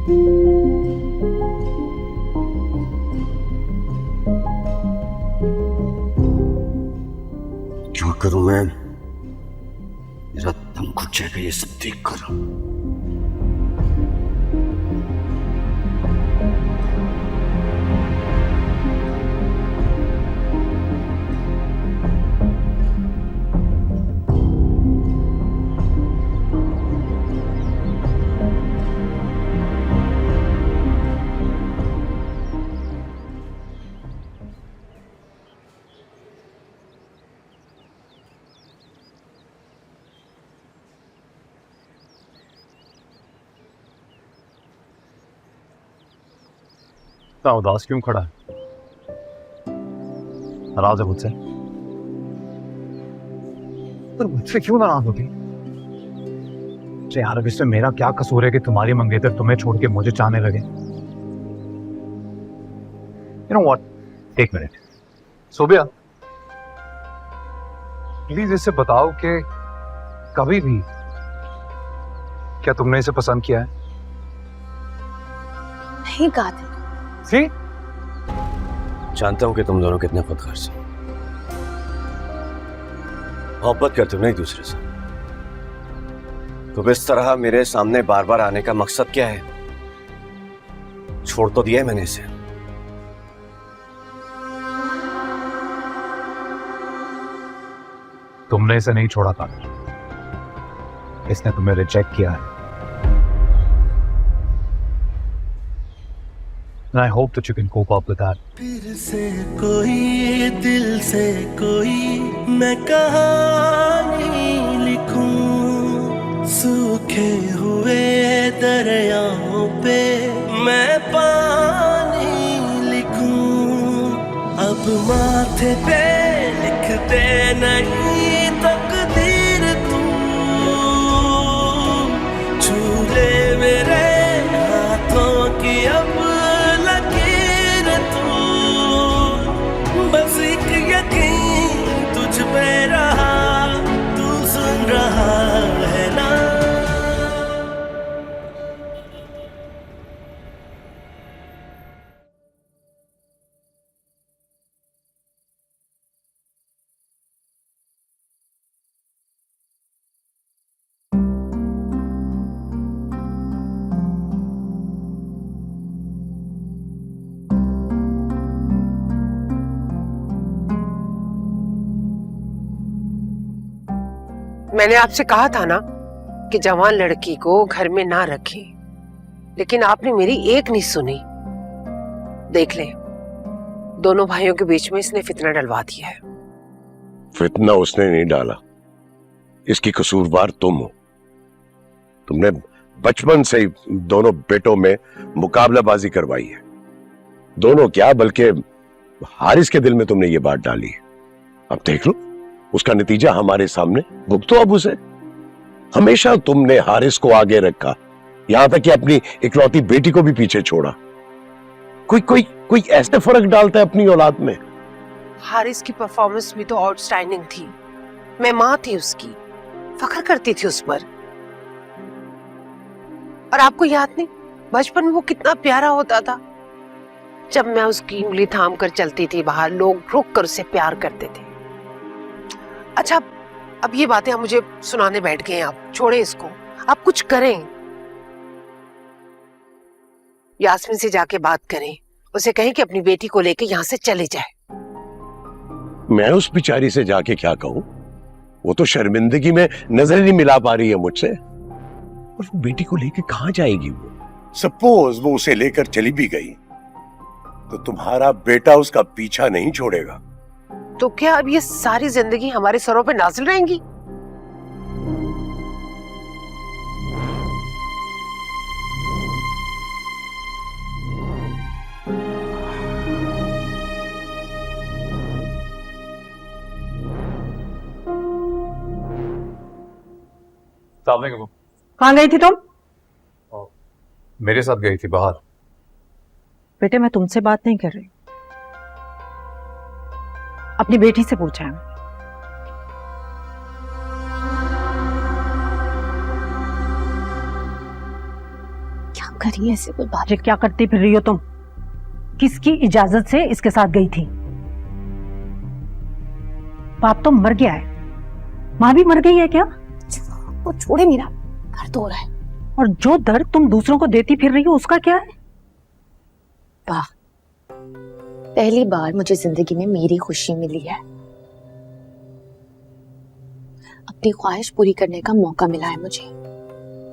क्या करूं मैं? मेरा दम घुट जाएगा ये सब देख कर। इतना उदास क्यों खड़ा है? नाराज है मुझसे? पर मुझसे क्यों नाराज होती? यार अब इसमें मेरा क्या कसूर है कि तुम्हारी मंगेतर तुम्हें छोड़ के मुझे चाहने लगे? You know what? एक मिनट। सोबिया, प्लीज इसे बताओ कि कभी भी क्या तुमने इसे पसंद किया है? नहीं गाते। सी? जानता हूं कि तुम दोनों कितने खुदगर्ज हो, मोहब्बत करते हो ना एक दूसरे से। तो इस तरह मेरे सामने बार बार आने का मकसद क्या है? छोड़ तो दिया है मैंने इसे। तुमने इसे नहीं छोड़ा था, इसने तुम्हें रिजेक्ट किया है। And I hope that you can cope up with that. फिर से कोई दिल से कोई मैं कहानी लिखूं, सूखे हुए दरियाओं पे मैं पानी लिखूं, अब माथे पे लिखते नहीं तकदीर तू, झूले मेरे हाथों की अब बस एक यकीन तुझ पे रहा, तू सुन रहा है ना? मैंने आपसे कहा था ना कि जवान लड़की को घर में ना रखें, लेकिन आपने मेरी एक नहीं सुनी। देख ले, दोनों भाइयों के बीच में इसने फितना डलवा दिया है। फितना उसने नहीं डाला, इसकी कसूरवार तुम हो। तुमने बचपन से ही दोनों बेटों में मुकाबलाबाजी करवाई है। दोनों क्या, बल्कि हारिस के दिल में तुमने ये बात डाली है। अब देख लो, उसका नतीजा हमारे सामने। भुगतो अब उसे। हमेशा तुमने हारिस को आगे रखा, यहां तक कि अपनी इकलौती बेटी को भी पीछे छोड़ा। कोई कोई कोई ऐसे फर्क डालता है अपनी औलाद में? हारिस की परफॉर्मेंस भी तो आउटस्टैंडिंग थी। मैं माँ थी उसकी, फख्र करती थी उस पर। और आपको याद नहीं, बचपन में वो कितना प्यारा होता था। जब मैं उसकी उंगली थाम कर चलती थी बाहर, लोग रुक कर उससे प्यार करते थे। अच्छा, अब ये बातें आप मुझे सुनाने बैठ गए हैं। आप छोड़ें इसको, आप कुछ करें। यास्मीन से जाके बात करें, उसे कहें कि अपनी बेटी को लेके यहाँ से चले जाए। मैं उस बिचारी से जाके क्या कहूं? वो तो शर्मिंदगी में नजर नहीं मिला पा रही है मुझसे। और वो बेटी को लेके कहां जाएगी? वो सपोज वो उसे लेकर चली भी गई तो तुम्हारा बेटा उसका पीछा नहीं छोड़ेगा। तो क्या अब ये सारी जिंदगी हमारे सरों पे नाज़िल रहेंगी? कहाँ गई थी तुम? मेरे साथ गई थी बाहर। बेटे, मैं तुमसे बात नहीं कर रही, अपनी बेटी से पूछा है। क्या क्या करिए, ऐसे कोई बात। ये क्या करती फिर रही हो तुम? किसकी इजाजत से इसके साथ गई थी? बाप तो मर गया है, माँ भी मर गई है क्या? वो छोड़े, मेरा दर्द हो रहा है। और जो दर्द तुम दूसरों को देती फिर रही हो उसका क्या है? वाह, पहली बार मुझे जिंदगी में मेरी खुशी मिली है। अपनी ख्वाहिश पूरी करने का मौका मिला है मुझे।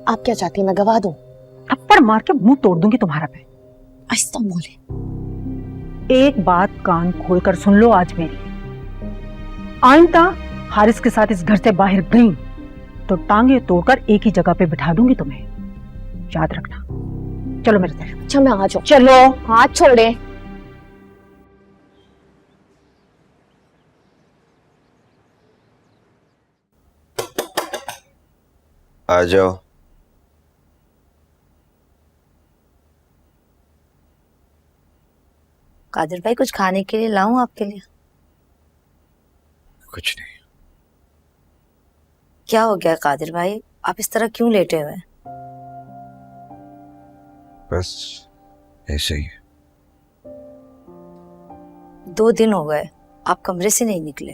आप क्या चाहती हैं, मैं गवा दूं? थप्पड़ मार के मुंह तोड़ दूंगी तुम्हारा पे। आहिस्ता बोले। एक बात कान खोलकर सुन लो आज मेरी, आइंदा हारिस के साथ इस घर से बाहर गई तो टांगे तोड़कर एक ही जगह पे बिठा दूंगी तुम्हें, याद रखना। चलो मेरे साथ। अच्छा मैं आ जाऊं? चलो। हाथ छोड़े। आ जाओ। कादिर भाई, कुछ खाने के लिए लाऊं आपके लिए? कुछ नहीं। क्या हो गया कादिर भाई, आप इस तरह क्यों लेटे हुए हैं? बस ऐसे ही। 2 दिन हो गए आप कमरे से नहीं निकले,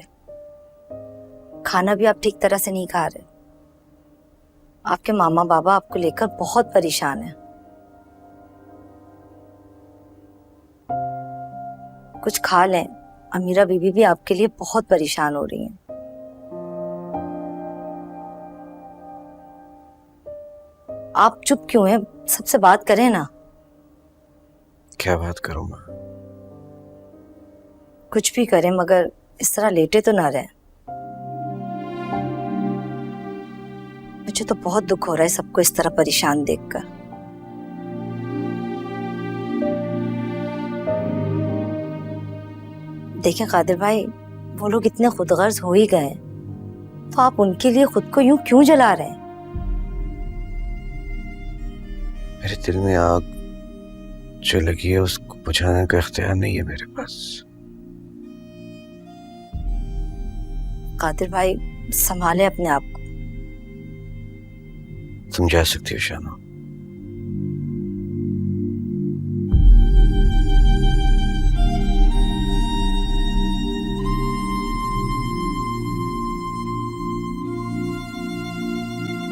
खाना भी आप ठीक तरह से नहीं खा रहे। आपके मामा बाबा आपको लेकर बहुत परेशान हैं। कुछ खा लें, अमीरा बीबी भी आपके लिए बहुत परेशान हो रही हैं। आप चुप क्यों हैं? सबसे बात करें ना। क्या बात करूं मैं? कुछ भी करें मगर इस तरह लेटे तो ना रहें। मुझे तो बहुत दुख हो रहा है सबको इस तरह परेशान देखकर। देखें कादिर भाई, वो लोग इतने खुदगर्ज हो ही गए, तो आप उनके लिए खुद को यूं क्यों जला रहे हैं? मेरे दिल में आग जो लगी है उसको बुझाने का इख्तियार नहीं है मेरे पास। कादिर भाई, संभाले अपने आप को। तुम जा सकती हो शानो।